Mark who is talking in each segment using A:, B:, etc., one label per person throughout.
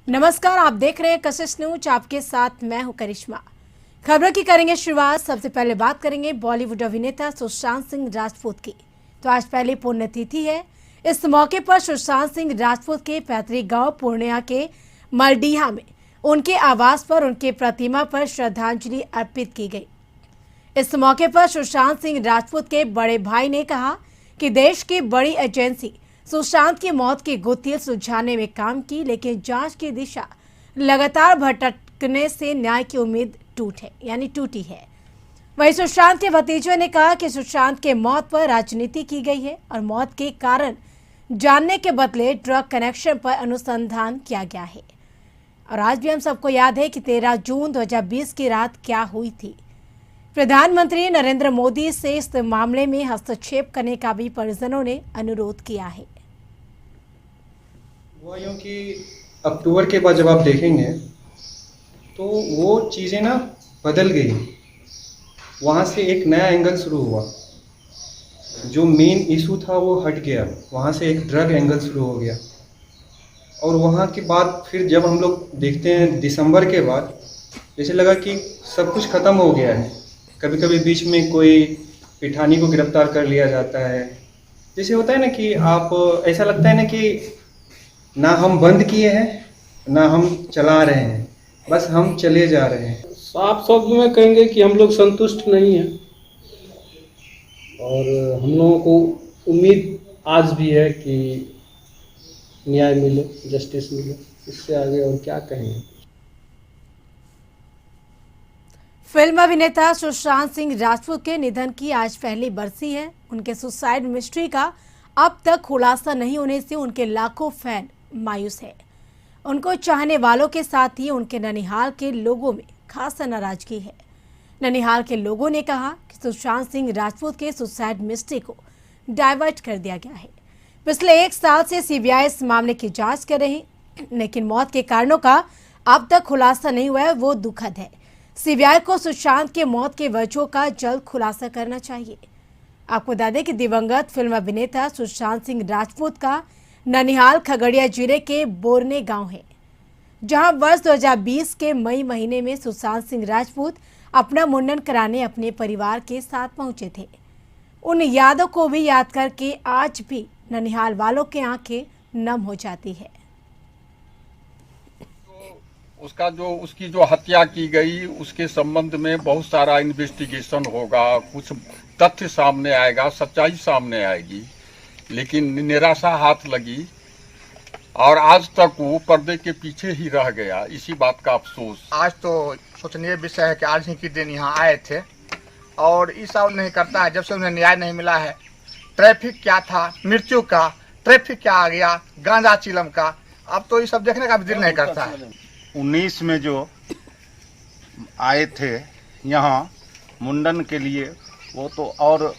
A: नमस्कार, आप देख रहे हैं कशिश न्यूज। आपके साथ मैं हूं करिश्मा। खबरों की करेंगे शुरुआत। सबसे पहले बात करेंगे बॉलीवुड अभिनेता सुशांत सिंह राजपूत की। तो आज पहली पुण्यतिथि है। इस मौके पर सुशांत सिंह राजपूत के पैतृक गांव पूर्णिया के मलडीहा में उनके आवास पर उनके प्रतिमा पर श्रद्धांजलि अर्पित की गई। इस मौके पर सुशांत सिंह राजपूत के बड़े भाई ने कहा कि देश की बड़ी एजेंसी सुशांत की मौत की गुत्थी सुलझाने में काम की, लेकिन जांच की दिशा लगातार भटकने से न्याय की उम्मीद टूटी है। वहीं सुशांत के भतीजों ने कहा कि सुशांत के मौत पर राजनीति की गई है और मौत के कारण जानने के बदले ड्रग कनेक्शन पर अनुसंधान किया गया है। और आज भी हम सबको याद है कि 13 जून 2020 की रात क्या हुई थी। प्रधानमंत्री नरेंद्र मोदी से इस मामले में हस्तक्षेप करने का भी परिजनों ने अनुरोध किया है।
B: वो यूँ कि अक्टूबर के बाद जब आप देखेंगे तो वो चीज़ें ना बदल गई। वहाँ से एक नया एंगल शुरू हुआ। जो मेन इशू था वो हट गया, वहाँ से एक ड्रग एंगल शुरू हो गया। और वहाँ के बाद फिर जब हम लोग देखते हैं दिसंबर के बाद, जैसे लगा कि सब कुछ ख़त्म हो गया है। कभी कभी बीच में कोई पिठानी को गिरफ्तार कर लिया जाता है। जैसे होता है ना कि आप ऐसा लगता है ना कि ना हम बंद किए हैं ना हम चला रहे हैं, बस हम चले जा रहे हैं।
C: साफ शब्द में कहेंगे कि हम लोग संतुष्ट नहीं हैं और हम लोगों को उम्मीद आज भी है कि न्याय मिले, जस्टिस मिले। इससे आगे और क्या कहेंगे।
A: फिल्म अभिनेता सुशांत सिंह राजपूत के निधन की आज पहली बरसी है। उनके सुसाइड मिस्ट्री का अब तक खुलासा नहीं होने से उनके लाखों फैन मायूस है। उनको चाहने वालों के साथ ही उनके ननिहाल के लोगों में खासा नाराजगी है। ननिहाल के लोगों ने कहा कि सुशांत सिंह राजपूत के सुसाइड मिस्ट्री को डाइवर्ट कर दिया गया है। पिछले 1 साल से सीबीआई इस मामले की जांच कर रही, लेकिन मौत के कारणों का अब तक खुलासा नहीं हुआ है। वो दुखद है। सीबीआई को सुशांत के मौत के वजहों का जल्द खुलासा करना चाहिए। आपको बता दें कि दिवंगत फिल्म अभिनेता सुशांत सिंह राजपूत का ननिहाल खगड़िया जिले के बोरने गांव है, जहां वर्ष 2020 के मई महीने में सुशांत सिंह राजपूत अपना मुंडन कराने अपने परिवार के साथ पहुंचे थे। उन यादों को भी याद करके आज भी ननिहाल वालों की आंखें नम हो जाती है।
D: उसकी जो हत्या की गई उसके संबंध में बहुत सारा इन्वेस्टिगेशन होगा, कुछ तथ्य सामने आएगा, सच्चाई सामने आएगी, लेकिन निराशा हाथ लगी और आज तक वो पर्दे के पीछे ही रह गया। इसी बात का अफसोस।
E: आज तो सोचनीय विषय है कि आज ही के दिन यहाँ आए थे और इस साल नहीं करता है। जब से उन्हें न्याय नहीं मिला है, ट्रैफिक क्या था, मृत्यु का, ट्रैफिक क्या आ गया, गांजा चिलम का, अब तो ये सब देखने का भी दिल नहीं करता है।
F: 19 में जो आए थे यहाँ मुंडन के लिए, वो तो और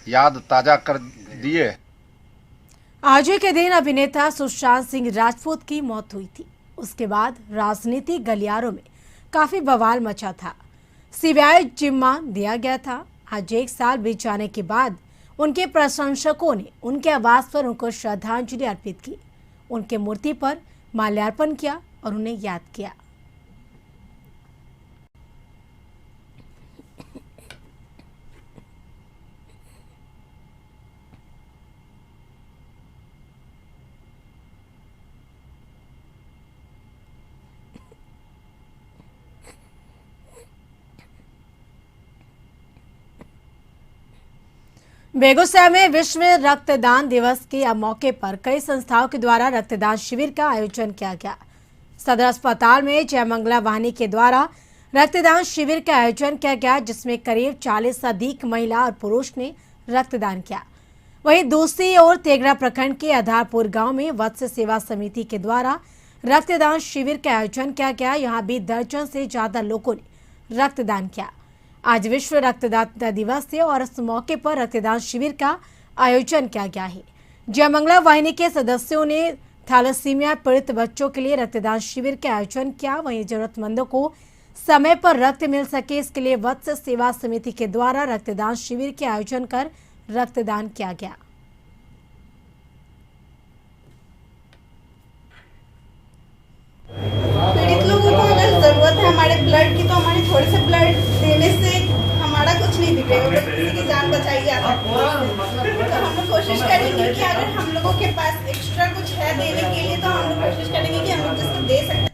F: याद ताज़ा कर दिए।
A: आज ही के दिन अभिनेता सुशांत सिंह राजपूत की मौत हुई थी। उसके बाद राजनीतिक गलियारों में काफी बवाल मचा था। सीबीआई जिम्मा दिया गया था। आज 1 साल बीत जाने के बाद उनके प्रशंसकों ने उनके आवास पर उनको श्रद्धांजलि अर्पित की, उनके मूर्ति पर माल्यार्पण किया और उन्हें याद किया। बेगूसराय में विश्व रक्तदान दिवस के मौके पर कई संस्थाओं के द्वारा रक्तदान शिविर का आयोजन किया गया। सदर अस्पताल में जयमंगला वाहिनी के द्वारा रक्तदान शिविर का आयोजन किया गया, जिसमें करीब 40 से अधिक महिला और पुरुष ने रक्तदान किया। वहीं दूसरी ओर तेघड़ा प्रखंड के आधारपुर गांव में वत्स सेवा समिति के द्वारा रक्तदान शिविर का आयोजन किया गया। यहाँ भी दर्जन से ज्यादा लोगों ने रक्तदान किया। आज विश्व रक्तदाता दिवस है और इस मौके पर रक्तदान शिविर का आयोजन किया गया है। जयमंगला वाहिनी के सदस्यों ने थैलेसीमिया पीड़ित बच्चों के लिए रक्तदान शिविर का आयोजन किया। वहीं जरूरतमंदों को समय पर रक्त मिल सके, इसके लिए वत्स सेवा समिति के द्वारा रक्तदान शिविर के आयोजन कर रक्तदान किया गया।
G: पास एक्स्ट्रा कुछ है देने के लिए तो हम लोग कोशिश करेंगे कि हम लोग जिसको दे सकते।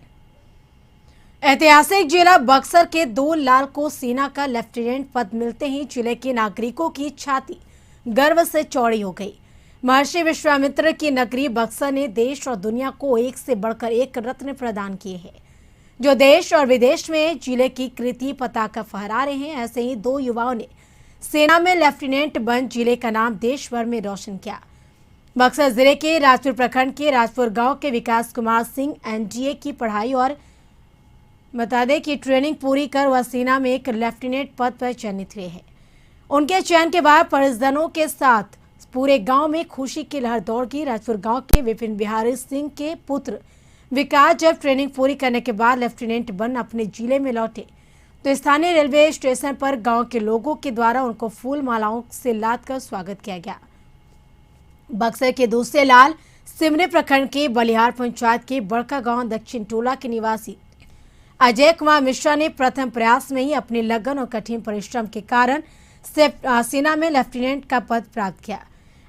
A: ऐतिहासिक जिला बक्सर के 2 लाल को सेना का लेफ्टिनेंट पद मिलते ही जिले के नागरिकों की छाती गर्व से चौड़ी हो गई। महर्षि विश्वामित्र की नगरी बक्सर ने देश और दुनिया को एक से बढ़कर एक रत्न प्रदान किए हैं, जो देश और विदेश में जिले की कृति पताका फहरा रहे हैं। ऐसे ही 2 युवाओं ने सेना में लेफ्टिनेंट बन जिले का नाम देश भर में रोशन किया। बक्सर जिले के राजपुर प्रखंड के राजपुर गांव के विकास कुमार सिंह एनडीए की पढ़ाई और बता दें कि ट्रेनिंग पूरी कर वह सेना में एक लेफ्टिनेंट पद पर चयनित हुए हैं। उनके चयन के बाद परिजनों के साथ पूरे गांव में खुशी की लहर दौड़ गई। राजपुर गांव के विपिन बिहारी सिंह के पुत्र विकास जब ट्रेनिंग पूरी करने के बाद लेफ्टिनेंट बन अपने जिले में लौटे तो स्थानीय रेलवे स्टेशन पर गांव के लोगों के द्वारा उनको फूल मालाओं से लाद कर स्वागत किया गया। बक्सर के दूसरे लाल सिमरे प्रखंड के बलिहार पंचायत के बड़का गांव दक्षिण टोला के निवासी अजय कुमार मिश्रा ने प्रथम प्रयास में ही अपने लगन और कठिन परिश्रम के कारण सेना में लेफ्टिनेंट का पद प्राप्त किया।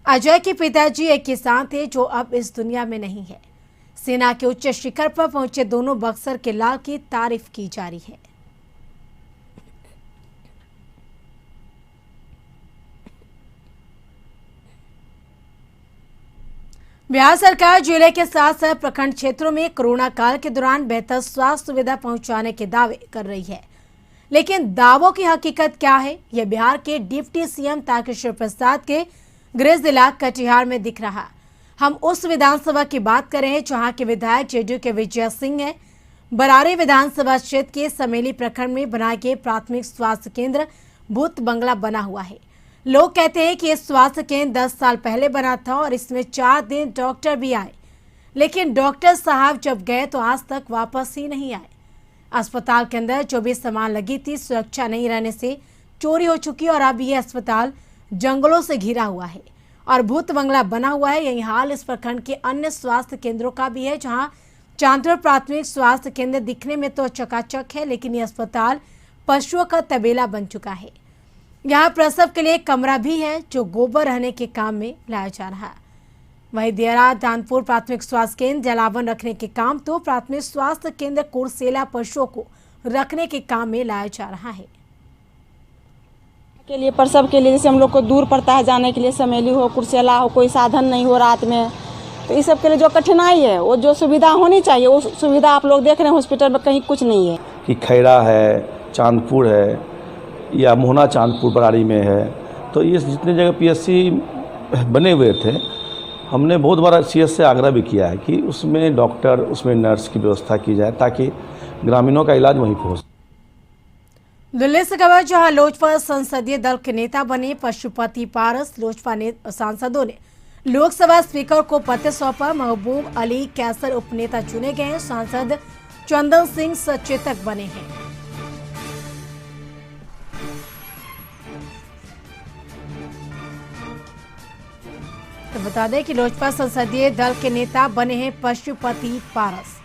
A: अजय के पिताजी एक किसान थे जो अब इस दुनिया में नहीं है। सेना के उच्च शिखर पर पहुंचे दोनों बक्सर के लाल की तारीफ की जा रही है। बिहार सरकार जिले के साथ साथ प्रखंड क्षेत्रों में कोरोना काल के दौरान बेहतर स्वास्थ्य सुविधा पहुंचाने के दावे कर रही है, लेकिन दावों की हकीकत क्या है, यह बिहार के डिप्टी सीएम तारकिशोर प्रसाद के गृह जिला कटिहार में दिख रहा। हम उस विधानसभा की बात कर रहे हैं जहां के विधायक जेडीयू के विजय सिंह है। बरारी विधानसभा क्षेत्र के समेली प्रखंड में बनाए गए प्राथमिक स्वास्थ्य केंद्र भूत बंगला बना हुआ है। लोग कहते हैं कि यह स्वास्थ्य केंद्र 10 साल पहले बना था और इसमें 4 दिन डॉक्टर भी आए, लेकिन डॉक्टर साहब जब गए तो आज तक वापस ही नहीं आए। अस्पताल के अंदर जो भी सामान लगी थी सुरक्षा नहीं रहने से चोरी हो चुकी और अब यह अस्पताल जंगलों से घिरा हुआ है और भूत बंगला बना हुआ है। यही हाल इस प्रखंड के अन्य स्वास्थ्य केंद्रों का भी है, जहां चांदपुर प्राथमिक स्वास्थ्य केंद्र दिखने में तो चकाचक है, लेकिन यह अस्पताल पशुओं का तबेला बन चुका है। यहाँ प्रसव के लिए कमरा भी है जो गोबर रहने के काम में लाया जा रहा है। वहीं दियरा दानपुर प्राथमिक स्वास्थ्य केंद्र जलावन रखने के काम तो प्राथमिक स्वास्थ्य केंद्र कुरसेला पशुओं को रखने के काम में लाया जा रहा है।
H: के लिए प्रसव के लिए जैसे हम लोग को दूर पड़ता है जाने के लिए, समेली हो कुरसेला हो, कोई साधन नहीं हो रात में, तो इस सब के लिए जो कठिनाई है वो जो सुविधा होनी चाहिए वो सुविधा आप लोग देख रहे हैं हॉस्पिटल में कहीं कुछ नहीं है।
I: कि खैरा है, चांदपुर है या मोहना चांदपुर बरारी में है, तो ये जितने जगह पीएससी बने हुए थे हमने बहुत बार सीएस से आग्रह भी किया है कि उसमें डॉक्टर, उसमें नर्स की व्यवस्था की जाए ताकि ग्रामीणों का इलाज वहीं पहुँच।
A: दिल्ली से खबर, जहां लोजपा संसदीय दल के नेता बने पशुपति पारस, लोजपा सांसदों ने लोकसभा स्पीकर को पत्र सौंपा। महबूब अली कैसर उपनेता चुने गए हैं। सांसद चंदन सिंह सचेतक बने हैं। तो बता दें कि लोजपा संसदीय दल के नेता बने हैं पशुपति पारस।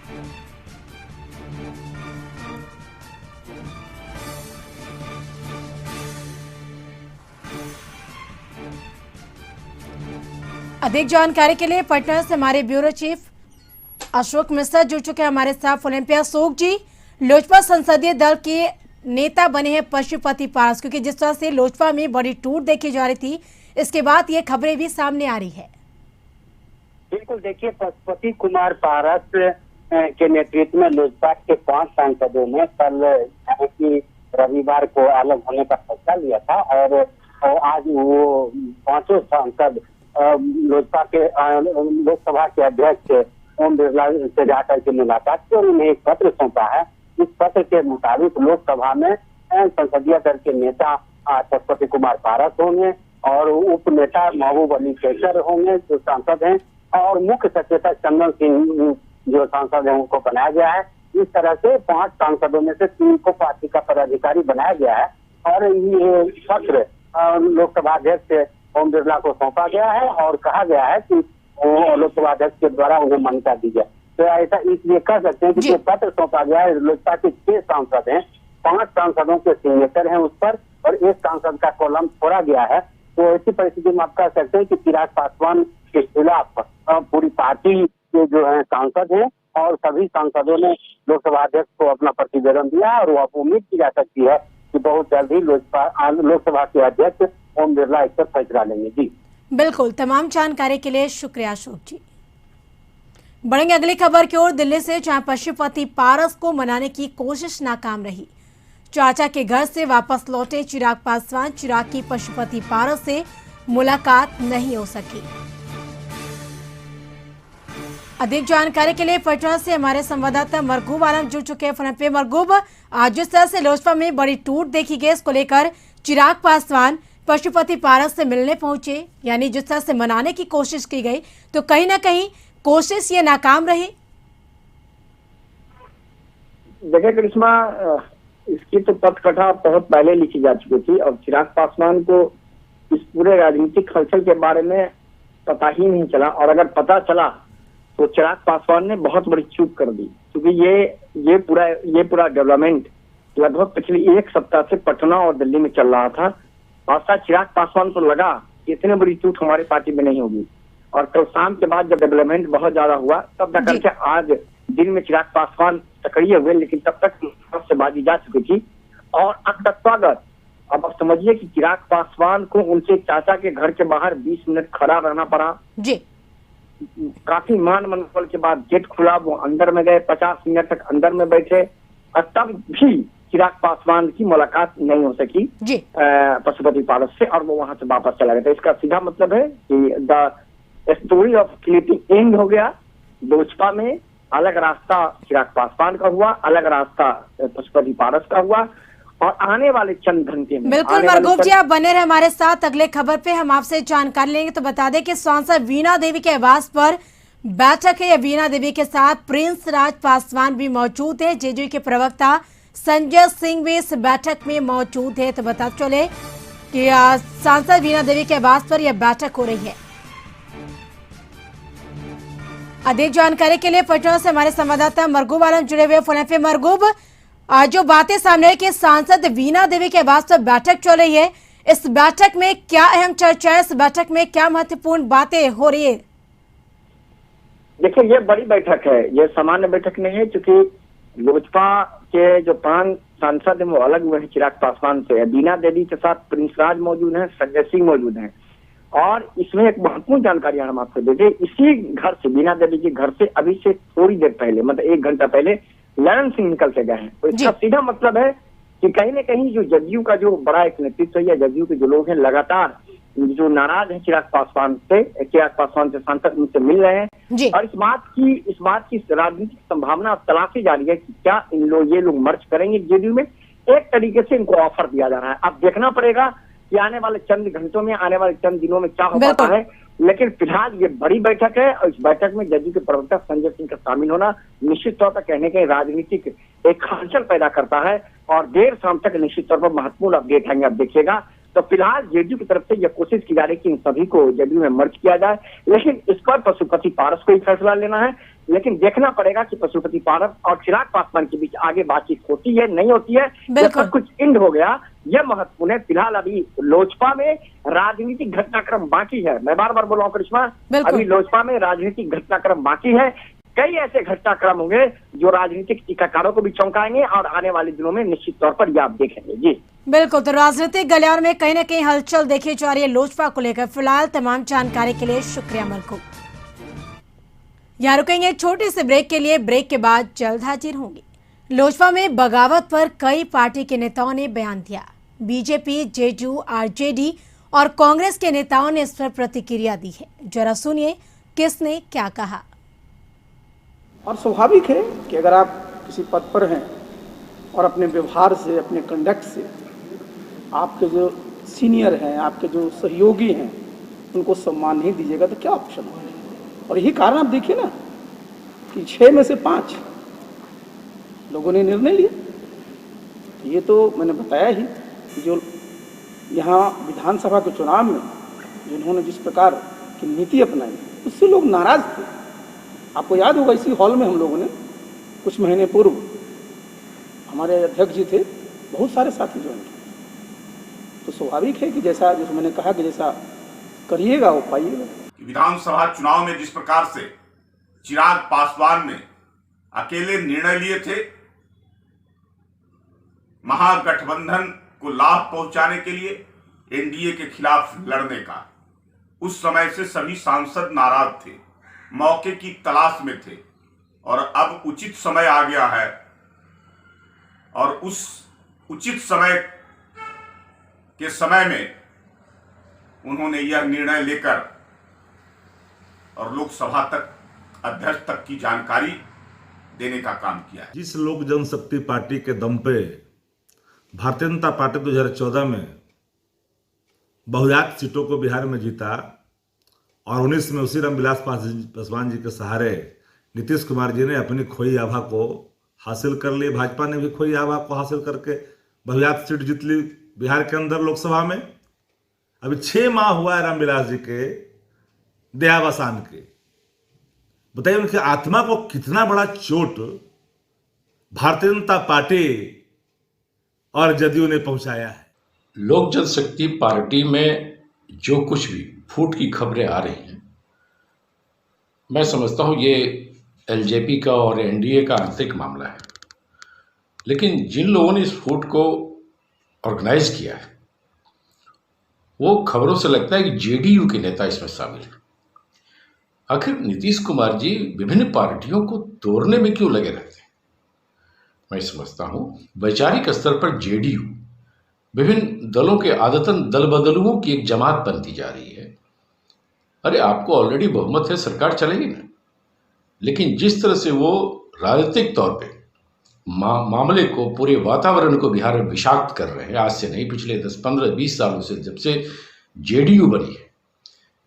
A: अधिक जानकारी के लिए पटना से हमारे ब्यूरो चीफ अशोक मिश्रा जुड़ चुके हैं हमारे साथ फोन पे। अशोक जी, लोजपा संसदीय दल के नेता बने हैं पशुपति पारस, क्योंकि जिस तरह से लोजपा में बड़ी टूट देखी जा रही थी, इसके बाद ये खबरें भी सामने आ रही है।
J: बिल्कुल, देखिए पशुपति कुमार पारस के नेतृत्व में लोजपा के 5 सांसदों ने कल रविवार को अलग होने का फैसला लिया था और आज वो 5 सांसद लोजपा के लोकसभा के अध्यक्ष ओम बिरला से जाकर के मुलाकात की और उन्हें एक पत्र सौंपा है। इस पत्र के मुताबिक लोकसभा में संसदीय दल के नेता पशुपति कुमार पारस होंगे और उप नेता महबूब अली कैसर होंगे जो सांसद हैं, और मुख्य सचेतक चंदन सिंह जो सांसद है उनको बनाया गया है। इस तरह से 5 सांसदों में से 3 को पार्टी का पदाधिकारी बनाया गया है और ये पत्र लोकसभा अध्यक्ष ओम बिरला को सौंपा गया है और कहा गया है कि लोकसभा अध्यक्ष के द्वारा उन्हें मान्यता दी जाए। तो ऐसा इसलिए कह सकते हैं कि जो पत्र सौंपा गया है, लोजपा के 6 सांसद हैं, 5 सांसदों के सिग्नेचर हैं उस पर और 1 सांसद का कॉलम छोड़ा गया है। तो ऐसी परिस्थिति में आप कह सकते हैं कि चिराग पासवान के खिलाफ पूरी पार्टी के जो है सांसद हैं और सभी सांसदों ने लोकसभा अध्यक्ष को अपना प्रतिवेदन दिया और वो उम्मीद की जा सकती है कि बहुत जल्द ही लोकसभा के अध्यक्ष ओम बिरला इस पर फैसला लेंगे। जी
A: बिल्कुल, तमाम जानकारी के लिए शुक्रिया अशोक जी। बढ़ेंगे अगली खबर की ओर दिल्ली से, जहां पशुपति पारस को मनाने की कोशिश नाकाम रही। चाचा के घर से वापस लौटे चिराग पासवान, चिराग की पशुपति पारस से मुलाकात नहीं हो सकी। अधिक जानकारी के लिए पटना से हमारे संवाददाता मरगूब आलम जुड़ चुके हैं फोन पे। मरगूब, आज जिस तरह से लोजपा में बड़ी टूट देखी गई, इसको लेकर चिराग पासवान पशुपति पारस से मिलने पहुंचे, यानी जिस तरह से मनाने की कोशिश की गई, तो कहीं ना कहीं कोशिश ये नाकाम रही।
K: देखिए करिश्मा, इसकी तो पटकथा बहुत पहले लिखी जा चुकी थी और चिराग पासवान को इस पूरे राजनीतिक हलचल के बारे में पता ही नहीं चला, और अगर पता चला तो चिराग पासवान ने बहुत बड़ी चूक कर दी, क्योंकि ये पूरा डेवलपमेंट लगभग पिछले एक सप्ताह से पटना और दिल्ली में चल रहा था। और शायद चिराग पासवान को लगा कि इतनी बड़ी चूक हमारी पार्टी में नहीं होगी, और कल शाम के बाद जब डेवलपमेंट बहुत ज्यादा हुआ तब न करके आज दिन में चिराग पासवान सक्रिय हुए, लेकिन तब तक से बाजी जा चुकी थी। और अब तक स्वागत, अब आप समझिए कि चिराग पासवान को उनके चाचा के घर के बाहर 20 मिनट खड़ा रहना पड़ा
A: जी।
K: काफी मान मनोबल के बाद गेट खुला, वो अंदर में गए, 50 मिनट तक अंदर में बैठे, और तब भी चिराग पासवान की मुलाकात नहीं हो सकी पशुपति पारस से, और वो वहां से वापस चला गया। तो इसका सीधा मतलब है कि the story of clipping and हो गया। लोजपा में अलग रास्ता चिराग पासवान का हुआ, अलग रास्ता पशुपति पारस का हुआ, और आने वाले चंद घंटे में
A: बिल्कुल मरगूब जी, आप बने रहे हमारे साथ। अगले खबर पे हम आपसे जानकारी लेंगे। तो बता दें कि सांसद वीणा देवी के आवास पर बैठक है। वीणा देवी के साथ प्रिंस राज पासवान भी मौजूद है। जेजेयू के प्रवक्ता संजय सिंह भी इस बैठक में मौजूद है। तो बता चले कि सांसद वीणा देवी के आवास पर यह बैठक हो रही है। अधिक जानकारी के लिए पटना से हमारे संवाददाता मरगूब आलम जुड़े हुए फोन पे। मरगूब, जो बातें सामने आई कि सांसद वीणा देवी के आवास पर बैठक चल रही है, इस बैठक में क्या अहम चर्चा है, इस बैठक में क्या महत्वपूर्ण बातें हो रही है?
K: देखिए, ये बड़ी बैठक है, ये सामान्य बैठक नहीं है, क्योंकि लोजपा के जो 5 सांसद हैं वो अलग हुए हैं चिराग पासवान से। वीणा देवी के साथ प्रिंस राज मौजूद हैं, संजय सिंह मौजूद हैं, और इसमें एक महत्वपूर्ण जानकारी हम आपको दे दें। इसी घर से, वीणा देवी के घर से अभी से थोड़ी देर पहले, मतलब 1 घंटा पहले ललन सिंह निकल के गए हैं। तो इसका सीधा मतलब है कि कहीं न कहीं जो जदयू का जो बड़ा एक नेतृत्व है, जदयू के जो लोग हैं लगातार जो नाराज है चिराग पासवान से सांसद उनसे मिल रहे हैं, और इस बात की राजनीतिक संभावना तलाशी जा रही है कि क्या ये लोग मर्ज करेंगे जदयू में। एक तरीके से इनको ऑफर दिया जा रहा है। अब देखना पड़ेगा कि आने वाले चंद घंटों में, आने वाले चंद दिनों में क्या हो पाता है, लेकिन फिलहाल ये बड़ी बैठक है, और इस बैठक में जदयू के प्रवक्ता संजय सिंह का शामिल होना निश्चित तौर पर कहने के राजनीतिक एक हलचल पैदा करता है, और देर शाम तक निश्चित तौर पर महत्वपूर्ण अपडेट आएंगे। आप देखिएगा तो फिलहाल जेडीयू की तरफ से यह कोशिश की जा रही है कि इन सभी को जेडीयू में मर्ज किया जाए, लेकिन इस पर पशुपति पारस को ही फैसला लेना है। लेकिन देखना पड़ेगा कि पशुपति पारस और चिराग पासवान के बीच आगे बातचीत होती है, नहीं होती है, जब कुछ इंड हो गया, यह महत्वपूर्ण है। फिलहाल अभी लोजपा में राजनीतिक घटनाक्रम बाकी है। मैं बार बार बोल रहा हूँ करिश्मा, अभी लोजपा में राजनीतिक घटनाक्रम बाकी है। कई ऐसे घटनाक्रम होंगे जो राजनीतिक टीकाकारों को भी चौंकाएंगे, और आने वाले दिनों में निश्चित तौर पर यह आप देखेंगे। जी
A: बिल्कुल, तो राजनीतिक गलियार में कहीं न कहीं हलचल देखी जा रही है लोजपा को लेकर। फिलहाल तमाम जानकारी के लिए शुक्रिया मरगूब। यहाँ रुकेंगे एक छोटे से ब्रेक के लिए, ब्रेक के बाद जल्द हाजिर होंगे। लोजपा में बगावत पर कई पार्टी के नेताओं ने बयान दिया। बीजेपी, जेडीयू, आरजेडी और कांग्रेस के नेताओं ने इस पर प्रतिक्रिया दी है। जरा सुनिए किसने क्या कहा।
L: और स्वाभाविक है कि अगर आप किसी पद पर हैं और अपने व्यवहार से, अपने कंडक्ट से आपके जो सीनियर हैं, आपके जो सहयोगी हैं, उनको सम्मान नहीं दीजिएगा तो क्या ऑप्शन होगा। और यही कारण आप देखिए ना कि 6 में से 5 लोगों ने निर्णय लिया। ये तो मैंने बताया ही कि जो यहाँ विधानसभा के चुनाव में जिन्होंने जिस प्रकार की नीति अपनाई, उससे लोग नाराज थे। आपको याद होगा, इसी हॉल में हम लोगों ने कुछ महीने पूर्व, हमारे अध्यक्ष जी थे, बहुत सारे साथी ज्वाइन किए। तो स्वाभाविक है कि जैसा मैंने कहा कि जैसा करिएगा वो पाइएगा।
M: विधानसभा चुनाव में जिस प्रकार से चिराग पासवान ने अकेले निर्णय लिए थे महागठबंधन को लाभ पहुंचाने के लिए एनडीए के खिलाफ लड़ने का, उस समय से सभी सांसद नाराज थे, मौके की तलाश में थे और अब उचित समय आ गया है और उस उचित समय के समय में उन्होंने यह निर्णय लेकर और लोकसभा तक अध्यक्ष तक की जानकारी देने का काम किया है।
N: जिस लोक जनशक्ति पार्टी के दम पे भारतीय जनता पार्टी 2014 में बहुजात सीटों को बिहार में जीता और 19 में उसी रामविलास पासवान जी के सहारे नीतीश कुमार जी ने अपनी खोई आभा को हासिल कर ली। भाजपा ने भी खोई आभा को हासिल करके बहुजात सीट जीत ली बिहार के अंदर लोकसभा में। अभी 6 माह हुआ है रामविलास जी के देहावसान के। बताइए उनकी आत्मा को कितना बड़ा चोट भारतीय जनता पार्टी और जदयू ने पहुंचाया है।
O: लोक जनशक्ति पार्टी में जो कुछ भी फूट की खबरें आ रही हैं, मैं समझता हूं ये एलजेपी का और एनडीए का आंतरिक मामला है। लेकिन जिन लोगों ने इस फूट को ऑर्गेनाइज किया है, वो खबरों से लगता है कि जेडीयू के नेता इसमें शामिल हैं। आखिर नीतीश कुमार जी विभिन्न पार्टियों को तोड़ने में क्यों लगे रहते हैं? मैं समझता हूं वैचारिक स्तर पर जेडीयू विभिन्न दलों के आदतन दल बदलुओं की एक जमात बनती जा रही है। अरे आपको ऑलरेडी बहुमत है, सरकार चलेगी ना। लेकिन जिस तरह से वो राजनीतिक तौर पे मामले को, पूरे वातावरण को बिहार में विषाक्त कर रहे हैं, आज से नहीं पिछले 10, 15, 20 सालों से जब से जेडीयू बनी है,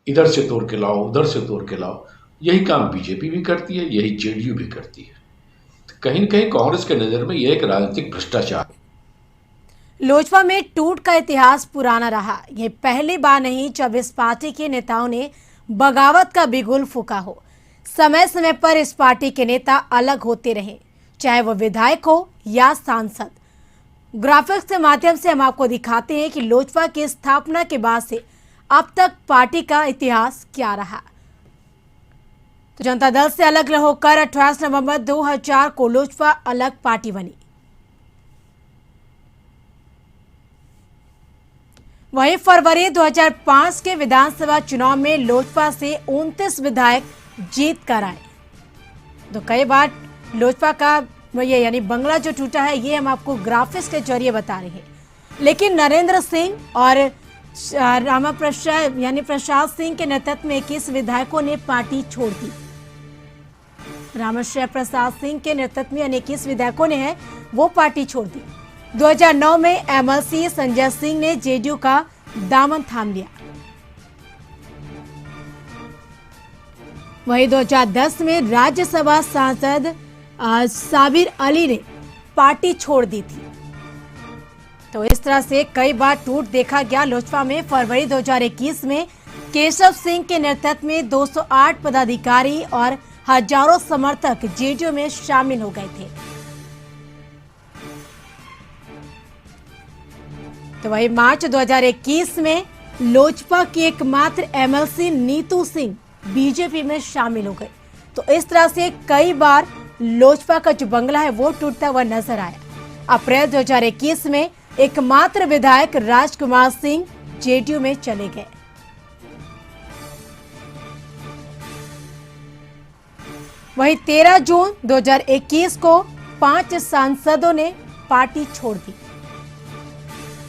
O: इधर से तोड़ के लाओ, उधर से तोड़ के लाओ, यही काम बीजेपी भी करती है, यही जेडीयू भी करती है। तो कहीं न कहीं कांग्रेस के नज़र में यह एक राजनीतिक भ्रष्टाचार है।
A: लोजपा में टूट का इतिहास पुराना रहा। ये पहली बार नहीं जब इस पार्टी के नेताओं ने बगावत का बिगुल फूका हो। समय समय पर इस पार्टी के नेता अलग होते रहे, चाहे वो विधायक हो या सांसद। ग्राफिक्स के माध्यम से हम आपको दिखाते हैं कि लोजपा की स्थापना के बाद से अब तक पार्टी का इतिहास क्या रहा। तो जनता दल से अलग होकर 28 नवंबर 2000 को लोजपा अलग पार्टी बनी। वहीं फरवरी 2005 के विधानसभा चुनाव में लोजपा से 29 विधायक जीत कर आए। तो कई बार लोजपा का ये यानी बंगला जो टूटा है, ये हम आपको ग्राफिक्स के जरिए बता रहे हैं। लेकिन नरेंद्र सिंह और रामा प्रसाद यानी प्रसाद सिंह के नेतृत्व में 21 विधायकों ने पार्टी छोड़ दी। रामेश्वर प्रसाद सिंह के नेतृत्व में 21 विधायकों ने है वो पार्टी छोड़ दी। 2009 में एमएलसी संजय सिंह ने जेडीयू का दामन थाम लिया। वहीं 2010 में राज्यसभा सांसद साबिर अली ने पार्टी छोड़ दी थी। तो इस तरह से कई बार टूट देखा गया लोजपा में। फरवरी 2021 में केशव सिंह के नेतृत्व में 208 पदाधिकारी और हजारों समर्थक जेडीयू में शामिल हो गए थे। तो वही मार्च 2021 में लोजपा की एकमात्र एमएलसी नीतू सिंह बीजेपी में शामिल हो गए। तो इस तरह से कई बार लोजपा का जो बंगला है वो टूटता हुआ नजर आया। अप्रैल 2021 में एकमात्र विधायक राजकुमार सिंह जेडीयू में चले गए। वहीं 13 जून 2021 को 5 सांसदों ने पार्टी छोड़ दी।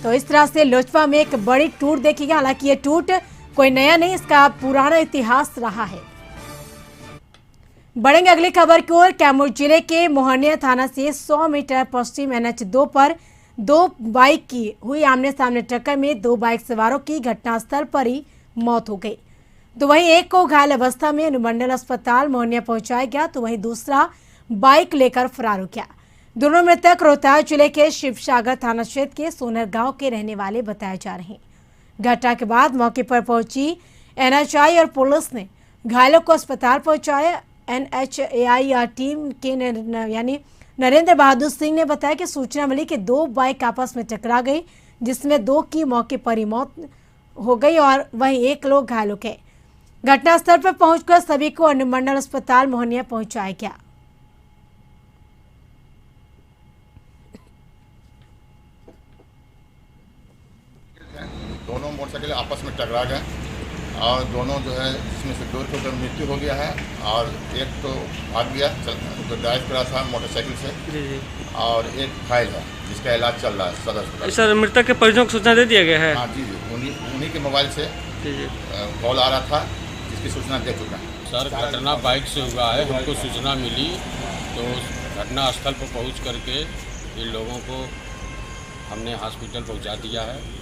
A: तो इस तरह से लोजपा में एक बड़ी टूट देखी गई। हालांकि ये टूट कोई नया नहीं, इसका पुराना इतिहास रहा है। बढ़ेंगे अगली खबर की ओर। कैमूर जिले के मोहनिया थाना से 100 मीटर पश्चिम NH2 पर 2 बाइक की हुई आमने सामने टक्कर में 2 बाइक सवारों की घटनास्थल पर ही मौत हो गई। तो वहीं एक को घायल अवस्था में अनुमंडल अस्पताल मोहनिया पहुंचाया गया, तो वहीं दूसरा बाइक लेकर फरार हो गया। दोनों मृतक रोहतास जिले के शिवसागर थाना क्षेत्र के सोनर गांव के रहने वाले बताए जा रहे हैं। घटना के बाद मौके पर पहुंची NHI और पुलिस ने घायलों को अस्पताल पहुंचाया। NHAI टीम के यानी नरेंद्र बहादुर सिंह ने बताया कि सूचना मिली कि 2 बाइक आपस में टकरा गई, जिसमें 2 की मौके पर ही मौत हो गई और वहीं 1 लोग घायल हो गए। घटनास्थल पर पहुंचकर सभी को अनुमंडल अस्पताल मोहनिया पहुंचाया गया।
P: दोनों मोटरसाइकिल आपस में टकरा गए और दोनों जो है इसमें से 2 की मृत्यु हो गया है और एक तो भाग गया जो ड्राइव करा था मोटरसाइकिल से जी। और एक घायल है जिसका इलाज चल रहा है सदर अस्पताल।
C: सर मृतक के परिजनों को सूचना दे दिया गया है?
P: हाँ जी, उन्हीं के मोबाइल से कॉल आ रहा था जिसकी सूचना दे चुका है।
Q: सर घटना बाइक से हुआ है, हमको सूचना मिली तो घटना स्थल पर पहुँच करके इन लोगों को हमने हॉस्पिटल पहुँचा दिया है।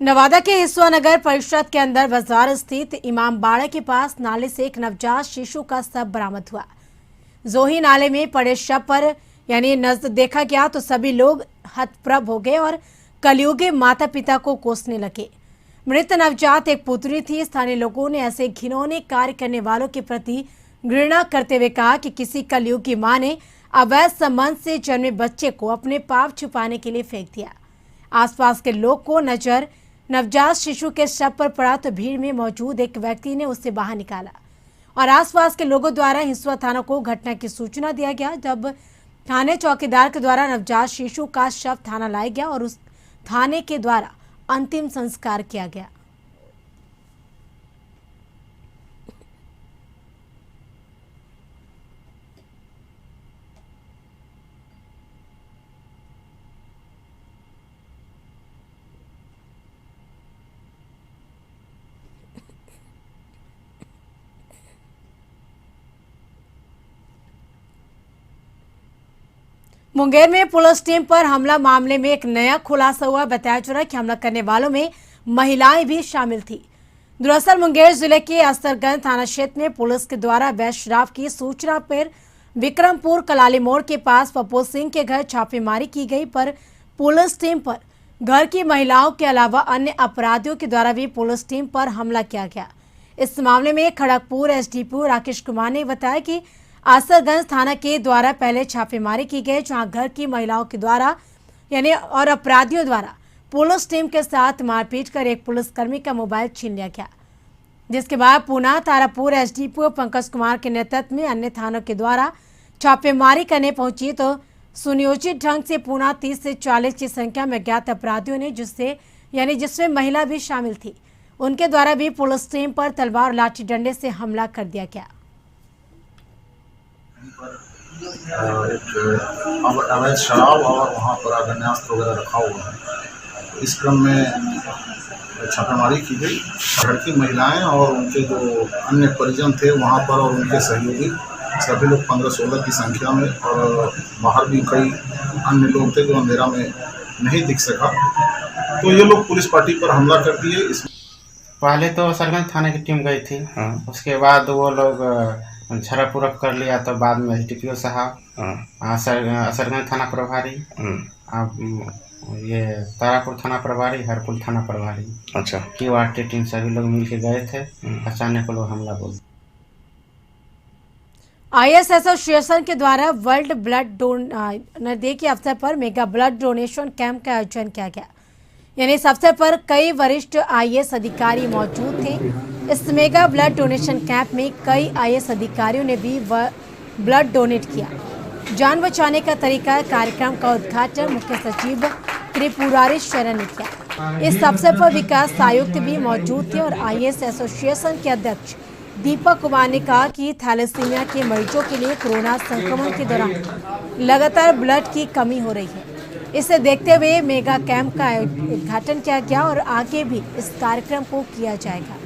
A: नवादा के हिस्सा नगर परिषद के अंदर बाजार स्थित इमाम बाड़ा के पास नाले से एक नवजात शिशु का शव बरामद हुआ। जोही नाले में पड़े शव पर यानी नजर देखा गया तो सभी लोग हतप्रभ हो गए और कलयुगी माता पिता को कोसने लगे। मृत नवजात एक पुत्री थी। स्थानीय लोगों ने ऐसे घिनौने कार्य करने वालों के प्रति घृणा करते हुए कहा कि किसी कलयुगी मां ने अवैध संबंध से जन्मे बच्चे को अपने पाप छुपाने के लिए फेंक दिया। आसपास के लोग को नजर नवजात शिशु के शव पर पड़ा तो भीड़ में मौजूद एक व्यक्ति ने उससे बाहर निकाला और आसपास के लोगों द्वारा हिंसुआ थाना को घटना की सूचना दिया गया। जब थाने चौकीदार के द्वारा नवजात शिशु का शव थाना लाया गया और उस थाने के द्वारा अंतिम संस्कार किया गया। मुंगेर में पुलिस टीम पर हमला मामले में एक नया खुलासा हुआ। बताया जा रहा है कि हमला करने वालों में महिलाएं भी शामिल थी। दरअसल मुंगेर जिले के असरगंज थाना क्षेत्र में पुलिस के द्वारा अवैध शराब की सूचना पर विक्रमपुर कलाली मोड़ के पास पप्पू सिंह के घर छापेमारी की गई, पर पुलिस टीम पर घर की महिलाओं के अलावा अन्य अपराधियों के द्वारा भी पुलिस टीम पर हमला किया गया। इस मामले में खड़गपुर एसडीपीओ राकेश कुमार ने बताया कि असरगंज थाना के द्वारा पहले छापेमारी की गई, जहां घर की महिलाओं के द्वारा यानी और अपराधियों द्वारा पुलिस टीम के साथ मारपीट कर एक पुलिसकर्मी का मोबाइल छीन लिया गया। जिसके बाद पूना तारापुर एसडीपीओ पंकज कुमार के नेतृत्व में अन्य थानों के द्वारा छापेमारी करने पहुंची तो सुनियोजित ढंग से पूना 30 से 40 की संख्या में ज्ञात अपराधियों ने जिसमें महिला भी शामिल थी, उनके द्वारा भी पुलिस टीम पर तलवार और लाठी डंडे से हमला कर दिया गया।
R: अवैध शराब और वहाँ पर आग्नेयास्त्र वगैरह रखा हुआ है। इस क्रम में छापेमारी की गई। घर की महिलाएं और उनके जो अन्य परिजन थे वहाँ पर और उनके सहयोगी सभी लोग 15-16 की संख्या में, और बाहर भी कई अन्य लोग थे जो अंधेरा में नहीं दिख सका, तो ये लोग पुलिस पार्टी पर हमला कर दिए।
S: पहले तो सरगंज थाने की टीम गई थी, उसके बाद वो लोग झड़प कर लिया, तो बाद में एसडीपीओ साहब, सरगंज थाना प्रभारी, ये तारापुर थाना प्रभारी, हरपुल थाना प्रभारी, अच्छा की वार्ड टीम सभी लोग मिलके गए थे। अचानक लोग हमला बोल।
A: आईएस एसोसिएशन के द्वारा वर्ल्ड ब्लड डोनर डे के अवसर पर मेगा ब्लड डोनेशन कैंप का आयोजन किया गया। यानी इस अवसर पर कई वरिष्ठ आईएएस अधिकारी मौजूद थे। इस मेगा ब्लड डोनेशन कैंप में कई आईएएस अधिकारियों ने भी ब्लड डोनेट किया। जान बचाने का तरीका कार्यक्रम का उद्घाटन मुख्य सचिव त्रिपुरारी शरण ने किया। इस अवसर पर विकास आयुक्त भी मौजूद थे और आईएएस एसोसिएशन के अध्यक्ष दीपक कुमार ने कहा कि थैलेसीमिया के मरीजों के लिए कोरोना संक्रमण के दौरान लगातार ब्लड की कमी हो रही है। इसे देखते हुए मेगा कैंप का उद्घाटन किया गया और आगे भी इस कार्यक्रम को किया जाएगा।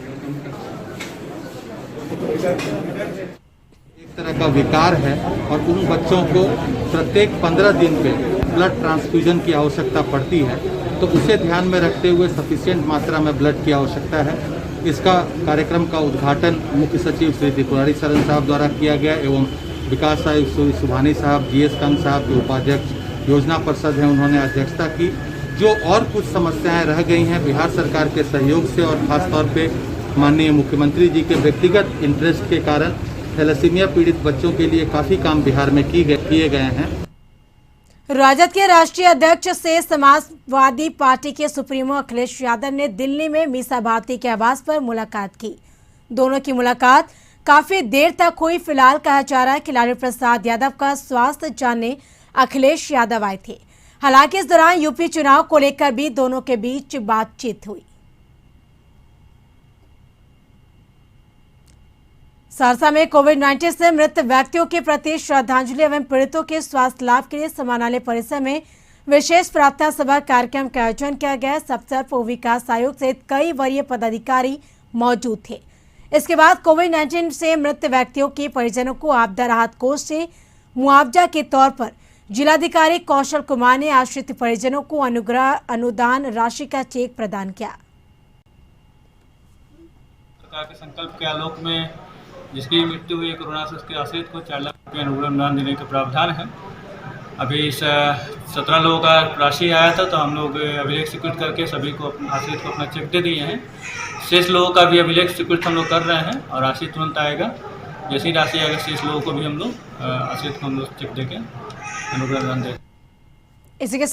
T: एक तरह का विकार है और उन बच्चों को प्रत्येक 15 दिन पे ब्लड ट्रांसफ्यूजन की आवश्यकता पड़ती है, तो उसे ध्यान में रखते हुए सफिशिएंट मात्रा में ब्लड की आवश्यकता है। इसका कार्यक्रम का उद्घाटन मुख्य सचिव श्री त्रिपुरारी शरण साहब द्वारा किया गया एवं विकास आयुक्त श्री सुभानी साहब, जीएस कंग साहब जो उपाध्यक्ष योजना परिषद हैं, उन्होंने अध्यक्षता की। जो और कुछ समस्याएं रह गई हैं बिहार सरकार के सहयोग से और खासतौर पे माननीय मुख्यमंत्री जी के व्यक्तिगत इंटरेस्ट के कारण थैलेसीमिया पीड़ित बच्चों के लिए काफ़ी काम बिहार में किए गए हैं।
A: राजद के राष्ट्रीय अध्यक्ष से समाजवादी पार्टी के सुप्रीमो अखिलेश यादव ने दिल्ली में मीसा भारती के आवास पर मुलाकात की। दोनों की मुलाकात काफी देर तक हुई। फिलहाल कहा जा रहा है कि लालू प्रसाद यादव का स्वास्थ्य जानने अखिलेश यादव आए थे। हालांकि इस दौरान यूपी चुनाव को लेकर भी दोनों के बीच बातचीत हुई। सहरसा में कोविड-19 से मृत व्यक्तियों के प्रति श्रद्धांजलि एवं पीड़ितों के स्वास्थ्य लाभ के लिए समानालय परिसर में विशेष प्रार्थना सभा कार्यक्रम का आयोजन किया गया। इस अवसर पर विकास आयोग सहित कई वरीय पदाधिकारी मौजूद थे। इसके बाद कोविड-19 से मृत व्यक्तियों के परिजनों को आपदा राहत कोष से मुआवजा के तौर पर जिलाधिकारी कौशल कुमार ने आश्रित परिजनों को अनुदान राशि का चेक प्रदान किया।
U: सरकार के संकल्प के आलोक में जिसकी मृत्यु हुई कोरोना से उसके आश्रित को 4 लाख रुपये अनुदान देने का प्रावधान है। अभी इस 17 लोगों का राशि आया था, तो हम लोग अभिलेख स्वीकृत करके सभी को आश्रित को अपना चेक दे दिए हैं। शेष लोगों का भी अभिलेख स्वीकृत हम लोग कर रहे हैं और राशि तुरंत आएगा। जैसी राशि आएगा शेष लोगों को भी हम लोग आश्रित को हम लोग चेक देके अनुदान देंगे।
A: इसी के